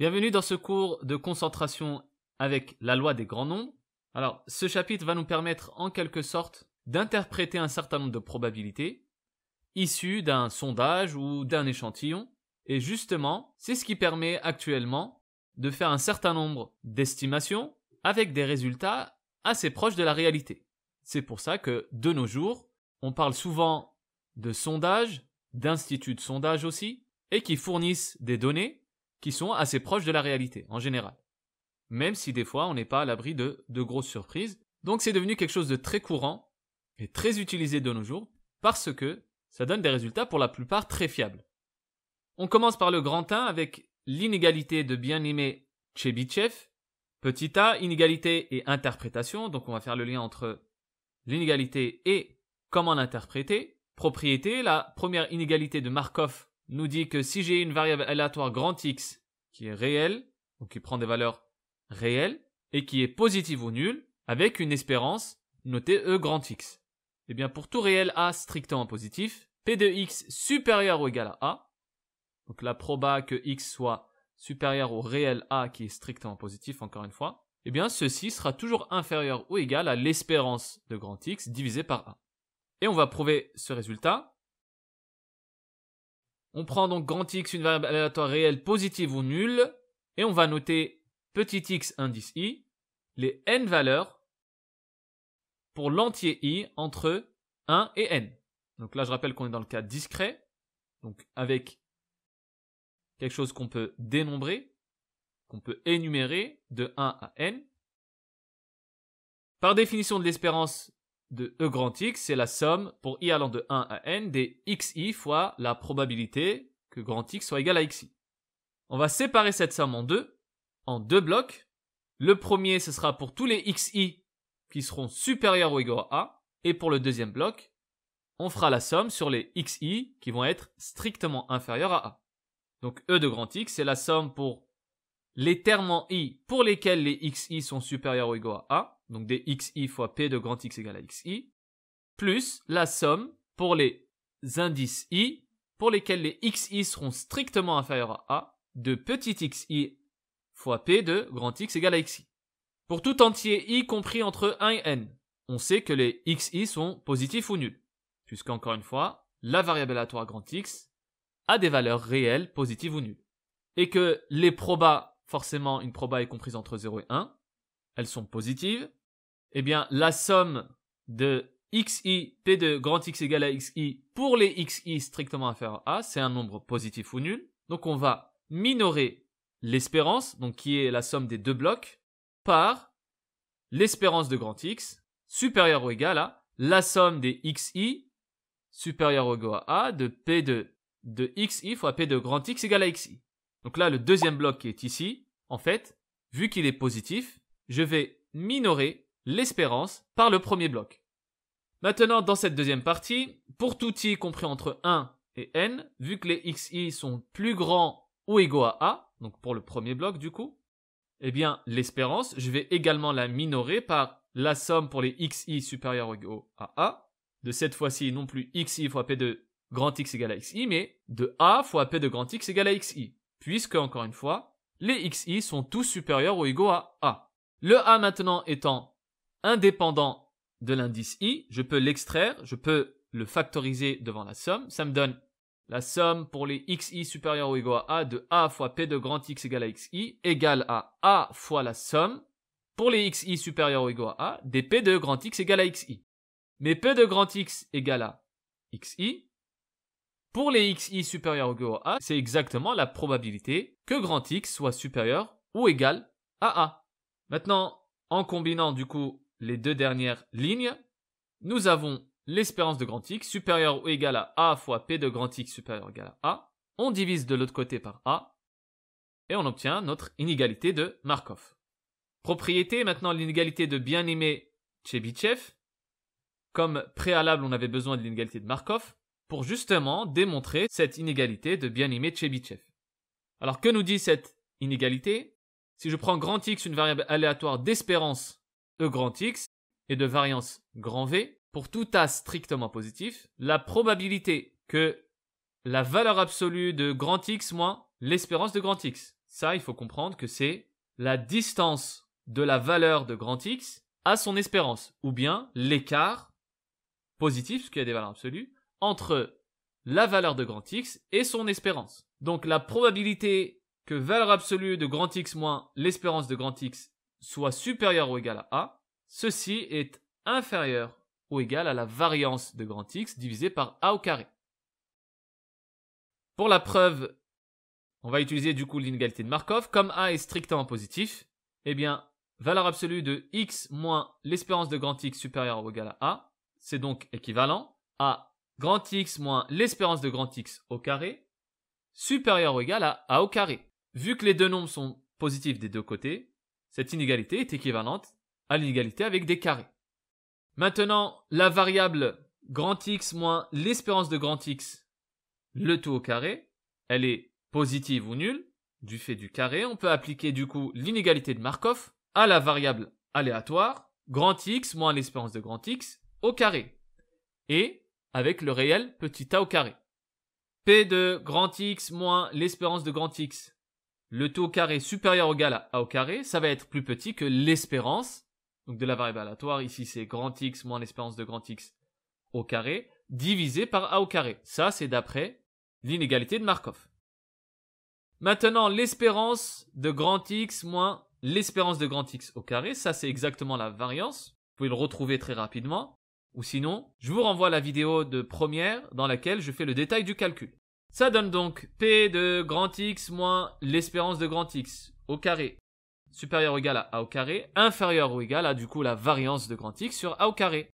Bienvenue dans ce cours de concentration avec la loi des grands nombres. Alors, ce chapitre va nous permettre en quelque sorte d'interpréter un certain nombre de probabilités issues d'un sondage ou d'un échantillon. Et justement, c'est ce qui permet actuellement de faire un certain nombre d'estimations avec des résultats assez proches de la réalité. C'est pour ça que, de nos jours, on parle souvent de sondages, d'instituts de sondage aussi, et qui fournissent des données qui sont assez proches de la réalité, en général. Même si des fois, on n'est pas à l'abri de grosses surprises. Donc c'est devenu quelque chose de très courant et très utilisé de nos jours, parce que ça donne des résultats pour la plupart très fiables. On commence par le grand 1 avec l'inégalité de bien-aimé Chebyshev. Petit a, inégalité et interprétation. Donc on va faire le lien entre l'inégalité et comment l'interpréter. Propriété, la première inégalité de Markov nous dit que si j'ai une variable aléatoire grand X qui est réelle, donc qui prend des valeurs réelles, et qui est positive ou nulle, avec une espérance notée E grand X. Et bien pour tout réel A strictement positif, P de X supérieur ou égal à A, donc la proba que X soit supérieur au réel A qui est strictement positif, encore une fois, et bien ceci sera toujours inférieur ou égal à l'espérance de grand X divisé par A. Et on va prouver ce résultat. On prend donc grand X, une variable aléatoire réelle positive ou nulle, et on va noter petit x indice i, les n valeurs pour l'entier i entre 1 et n. Donc là, je rappelle qu'on est dans le cas discret, donc avec quelque chose qu'on peut dénombrer, qu'on peut énumérer de 1 à n. Par définition de l'espérance de E grand X, c'est la somme pour i allant de 1 à n des xi fois la probabilité que grand X soit égal à xi. On va séparer cette somme en deux blocs. Le premier, ce sera pour tous les xi qui seront supérieurs ou égaux à a. Et pour le deuxième bloc, on fera la somme sur les xi qui vont être strictement inférieurs à a. Donc E de grand X, c'est la somme pour les termes en i pour lesquels les xi sont supérieurs ou égaux à a. Donc des xi fois p de grand X égale à xi, plus la somme pour les indices i pour lesquels les xi seront strictement inférieurs à a de petit xi fois p de grand X égale à xi. Pour tout entier i compris entre 1 et n, on sait que les xi sont positifs ou nuls, puisqu'encore une fois, la variable aléatoire grand X a des valeurs réelles positives ou nulles. Et que les probas, forcément une proba est comprise entre 0 et 1, elles sont positives, eh bien la somme de xi, p de grand X égale à xi pour les xi strictement inférieurs à a, c'est un nombre positif ou nul. Donc on va minorer l'espérance, donc qui est la somme des deux blocs, par l'espérance de grand X supérieure ou égale à la somme des xi supérieure ou égale à a de p de xi fois p de grand X égale à xi. Donc là, le deuxième bloc qui est ici, en fait, vu qu'il est positif, je vais minorer l'espérance par le premier bloc. Maintenant, dans cette deuxième partie, pour tout i compris entre 1 et n, vu que les xi sont plus grands ou égaux à a, donc pour le premier bloc du coup, eh bien l'espérance, je vais également la minorer par la somme pour les xi supérieurs ou égaux à a, de cette fois-ci non plus xi fois p de grand X égale à xi, mais de a fois p de grand X égale à xi, puisque, encore une fois, les xi sont tous supérieurs ou égaux à a. Le a maintenant étant indépendant de l'indice i, je peux l'extraire, je peux le factoriser devant la somme, ça me donne la somme pour les xi supérieurs ou égaux à a de a fois p de grand X égale à xi égale à a fois la somme pour les xi supérieurs ou égaux à a des p de grand X égale à xi. Mais p de grand X égale à xi, pour les xi supérieurs ou égaux à a, c'est exactement la probabilité que grand X soit supérieur ou égal à a. Maintenant, en combinant du coup les deux dernières lignes, nous avons l'espérance de grand X supérieure ou égale à a fois p de grand X supérieur ou égal à a. On divise de l'autre côté par a et on obtient notre inégalité de Markov. Propriété, maintenant l'inégalité de bien-aimé Chebyshev. Comme préalable, on avait besoin de l'inégalité de Markov pour justement démontrer cette inégalité de bien-aimé Chebyshev. Alors que nous dit cette inégalité? Si je prends grand X, une variable aléatoire d'espérance E grand X et de variance grand V, pour tout A strictement positif, la probabilité que la valeur absolue de grand X moins l'espérance de grand X, Ça, il faut comprendre que c'est la distance de la valeur de grand X à son espérance, ou bien l'écart positif, parce qu'il y a des valeurs absolues, entre la valeur de grand X et son espérance. Donc la probabilité que valeur absolue de grand X moins l'espérance de grand X soit supérieure ou égale à A, ceci est inférieur ou égal à la variance de grand X divisé par A au carré. Pour la preuve, on va utiliser du coup l'inégalité de Markov. Comme A est strictement positif, eh bien, valeur absolue de X moins l'espérance de grand X supérieure ou égale à A, c'est donc équivalent à grand X moins l'espérance de grand X au carré supérieur ou égal à A au carré. Vu que les deux nombres sont positifs des deux côtés, cette inégalité est équivalente à l'inégalité avec des carrés. Maintenant, la variable grand X moins l'espérance de grand X, le tout au carré, elle est positive ou nulle, du fait du carré. On peut appliquer du coup l'inégalité de Markov à la variable aléatoire, grand X moins l'espérance de grand X au carré, et avec le réel petit a au carré. P de grand X moins l'espérance de grand X, le tout au carré supérieur ou égal à a au carré, ça va être plus petit que l'espérance, donc de la variable aléatoire, ici c'est grand X moins l'espérance de grand X au carré, divisé par a au carré. Ça, c'est d'après l'inégalité de Markov. Maintenant, l'espérance de grand X moins l'espérance de grand X au carré, ça c'est exactement la variance. Vous pouvez le retrouver très rapidement. Ou sinon, je vous renvoie à la vidéo de première dans laquelle je fais le détail du calcul. Ça donne donc P de grand X moins l'espérance de grand X au carré supérieur ou égal à a au carré, inférieur ou égal à du coup la variance de grand X sur a au carré.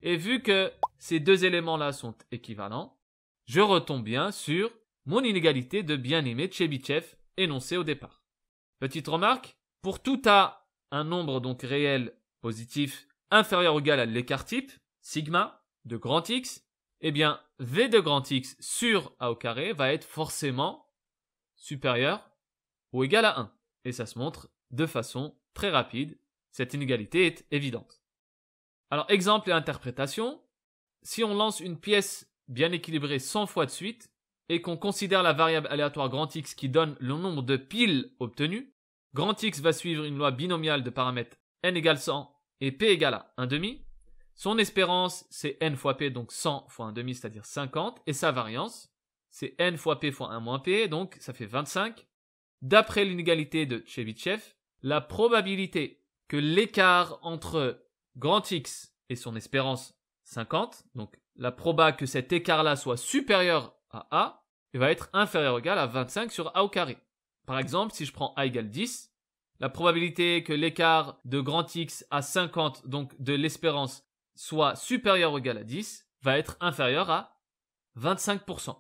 Et vu que ces deux éléments-là sont équivalents, je retombe bien sur mon inégalité de bien-aimé Chebyshev énoncée au départ. Petite remarque, pour tout A, un nombre donc réel positif inférieur ou égal à l'écart type, sigma, de grand X, eh bien, V de grand X sur A au carré va être forcément supérieur ou égal à 1. Et ça se montre de façon très rapide. Cette inégalité est évidente. Alors, exemple et interprétation. Si on lance une pièce bien équilibrée 100 fois de suite et qu'on considère la variable aléatoire grand X qui donne le nombre de piles obtenues, grand X va suivre une loi binomiale de paramètres n égale 100 et p égale à 1,5. Son espérance, c'est n fois p, donc 100 fois 1,5, c'est-à-dire 50. Et sa variance, c'est n fois p fois 1 moins p, donc ça fait 25. D'après l'inégalité de Chebyshev, la probabilité que l'écart entre grand X et son espérance 50, donc la proba que cet écart-là soit supérieur à A, va être inférieur ou égal à 25 sur A au carré. Par exemple, si je prends A égale 10, la probabilité que l'écart de grand X à 50, donc de l'espérance, soit supérieur ou égal à 10, va être inférieur à 25%.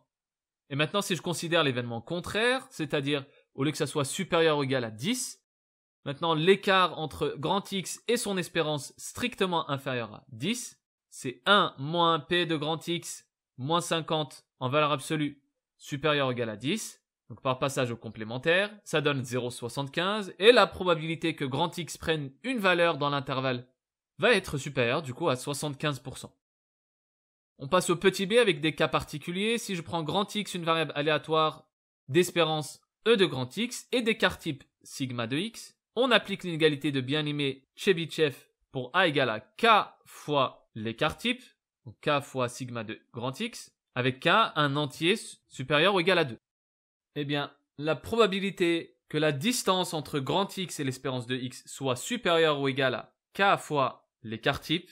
Et maintenant, si je considère l'événement contraire, c'est-à-dire au lieu que ça soit supérieur ou égal à 10, maintenant l'écart entre grand X et son espérance strictement inférieur à 10, c'est 1 moins P de grand X moins 50 en valeur absolue supérieur ou égal à 10. Donc par passage au complémentaire, ça donne 0,75 et la probabilité que grand X prenne une valeur dans l'intervalle va être supérieure du coup à 75%. On passe au petit b avec des cas particuliers. Si je prends grand X, une variable aléatoire d'espérance E de grand X et d'écart type sigma de X, on applique l'inégalité de bien-aimé Chebyshev pour A égale à K fois l'écart type, donc K fois sigma de grand X, avec K un entier supérieur ou égal à 2. Eh bien, la probabilité que la distance entre grand X et l'espérance de X soit supérieure ou égale à K fois l'écart type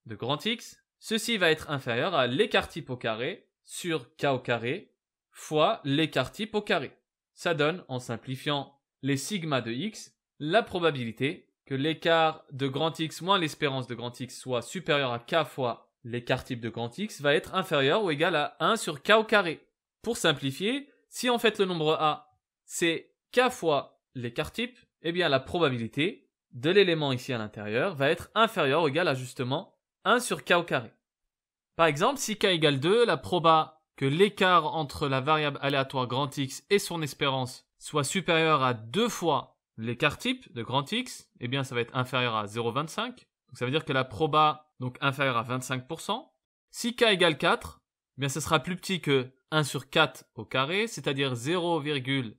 de grand X, ceci va être inférieur à l'écart type au carré sur K au carré fois l'écart type au carré. Ça donne, en simplifiant les sigma de X, la probabilité que l'écart de grand X moins l'espérance de grand X soit supérieur à K fois l'écart type de grand X va être inférieur ou égal à 1 sur K au carré. Pour simplifier, si en fait le nombre A c'est K fois l'écart type, eh bien la probabilité de l'élément ici à l'intérieur va être inférieure ou égale à justement 1 sur K au carré. Par exemple, si K égale 2, la proba que l'écart entre la variable aléatoire grand X et son espérance soit supérieur à 2 fois l'écart type de grand X, eh bien ça va être inférieur à 0,25. Donc ça veut dire que la proba donc inférieure à 25%. Si K égale 4, eh bien ça sera plus petit que 1 sur 4 au carré, c'est-à-dire 0,0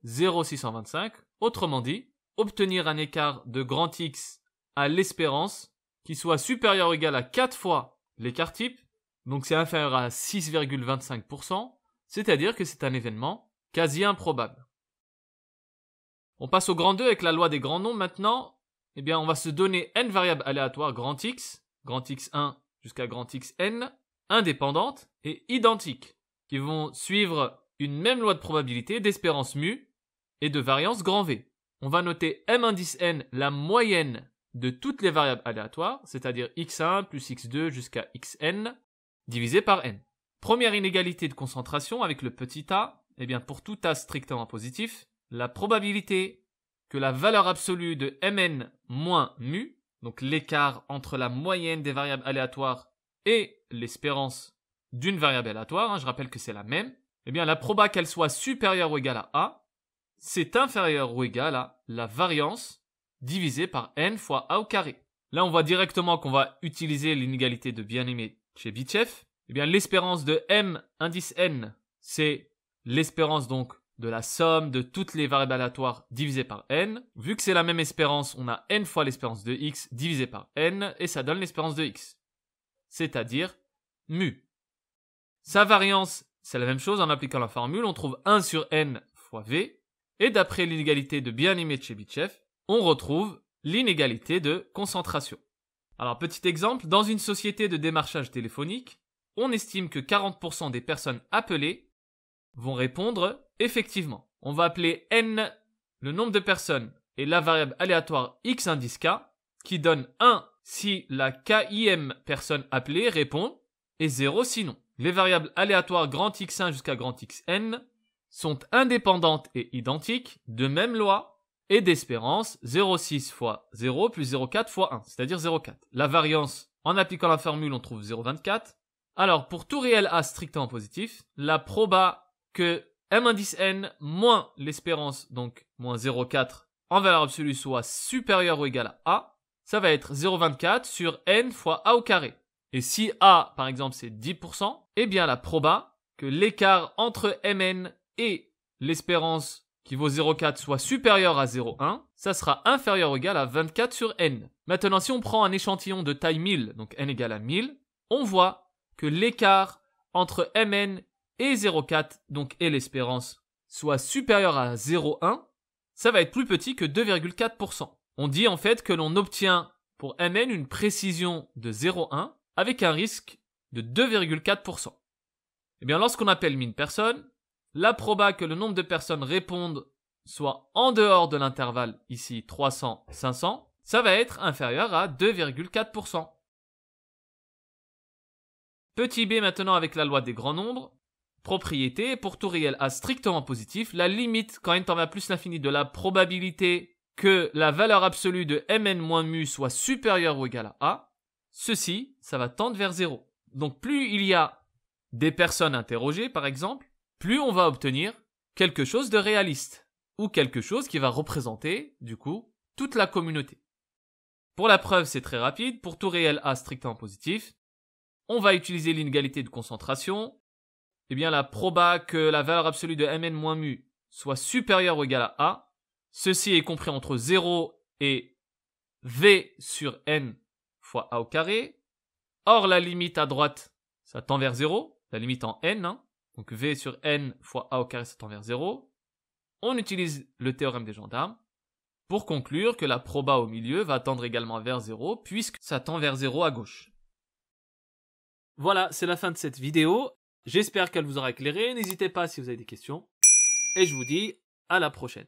0,625. Autrement dit, obtenir un écart de grand X à l'espérance qui soit supérieur ou égal à 4 fois l'écart type, donc c'est inférieur à 6,25%, c'est-à-dire que c'est un événement quasi improbable. On passe au grand 2 avec la loi des grands nombres maintenant. Eh bien, on va se donner n variables aléatoires grand x1 jusqu'à grand xn, indépendantes et identiques, qui vont suivre une même loi de probabilité d'espérance mu et de variance grand V. On va noter m indice n la moyenne de toutes les variables aléatoires, c'est-à-dire x1 plus x2 jusqu'à xn, divisé par n. Première inégalité de concentration avec le petit a, eh bien pour tout a strictement positif, la probabilité que la valeur absolue de mn moins mu, donc l'écart entre la moyenne des variables aléatoires et l'espérance d'une variable aléatoire, je rappelle que c'est la même, eh bien la proba qu'elle soit supérieure ou égale à a, c'est inférieur ou égal à la variance divisé par n fois a au carré. Là, on voit directement qu'on va utiliser l'inégalité de bien-aimé Chebyshev. Eh bien, l'espérance de m indice n, c'est l'espérance donc de la somme de toutes les variables aléatoires divisées par n. Vu que c'est la même espérance, on a n fois l'espérance de x divisé par n, et ça donne l'espérance de x. C'est-à-dire mu. Sa variance, c'est la même chose en appliquant la formule, on trouve 1 sur n fois v, et d'après l'inégalité de bien-aimé Chebyshev, on retrouve l'inégalité de concentration. Alors, petit exemple, dans une société de démarchage téléphonique, on estime que 40% des personnes appelées vont répondre effectivement. On va appeler n le nombre de personnes et la variable aléatoire x indice k, qui donne 1 si la kim personne appelée répond et 0 sinon. Les variables aléatoires grand x1 jusqu'à grand xn sont indépendantes et identiques, de même loi, et d'espérance 0,6 fois 0 plus 0,4 fois 1, c'est-à-dire 0,4. La variance, en appliquant la formule, on trouve 0,24. Alors, pour tout réel a strictement positif, la proba que m indice n moins l'espérance, donc moins 0,4, en valeur absolue soit supérieur ou égal à a, ça va être 0,24 sur n fois a au carré. Et si a, par exemple, c'est 10%, eh bien la proba que l'écart entre mn et l'espérance qui vaut 0,4 soit supérieur à 0,1, ça sera inférieur ou égal à 24 sur n. Maintenant, si on prend un échantillon de taille 1000, donc n égale à 1000, on voit que l'écart entre mn et 0,4, donc et l'espérance, soit supérieur à 0,1, ça va être plus petit que 2,4%. On dit en fait que l'on obtient pour mn une précision de 0,1 avec un risque de 2,4%. Eh bien, lorsqu'on appelle 1000 personnes, la proba que le nombre de personnes répondent soit en dehors de l'intervalle, ici 300-500, ça va être inférieur à 2,4%. Petit b maintenant avec la loi des grands nombres. Propriété, pour tout réel a strictement positif, la limite quand n tend vers plus l'infini de la probabilité que la valeur absolue de mn moins mu soit supérieure ou égale à a, ceci, ça va tendre vers 0. Donc plus il y a des personnes interrogées, par exemple, plus on va obtenir quelque chose de réaliste, ou quelque chose qui va représenter, du coup, toute la communauté. Pour la preuve, c'est très rapide, pour tout réel a strictement positif, on va utiliser l'inégalité de concentration. Eh bien, la proba que la valeur absolue de mn moins mu soit supérieure ou égale à a, ceci est compris entre 0 et v sur n fois a au carré. Or, la limite à droite, ça tend vers 0, la limite en n, donc v sur n fois a au carré, ça tend vers 0. On utilise le théorème des gendarmes pour conclure que la proba au milieu va tendre également vers 0 puisque ça tend vers 0 à gauche. Voilà, c'est la fin de cette vidéo. J'espère qu'elle vous aura éclairé. N'hésitez pas si vous avez des questions. Et je vous dis à la prochaine.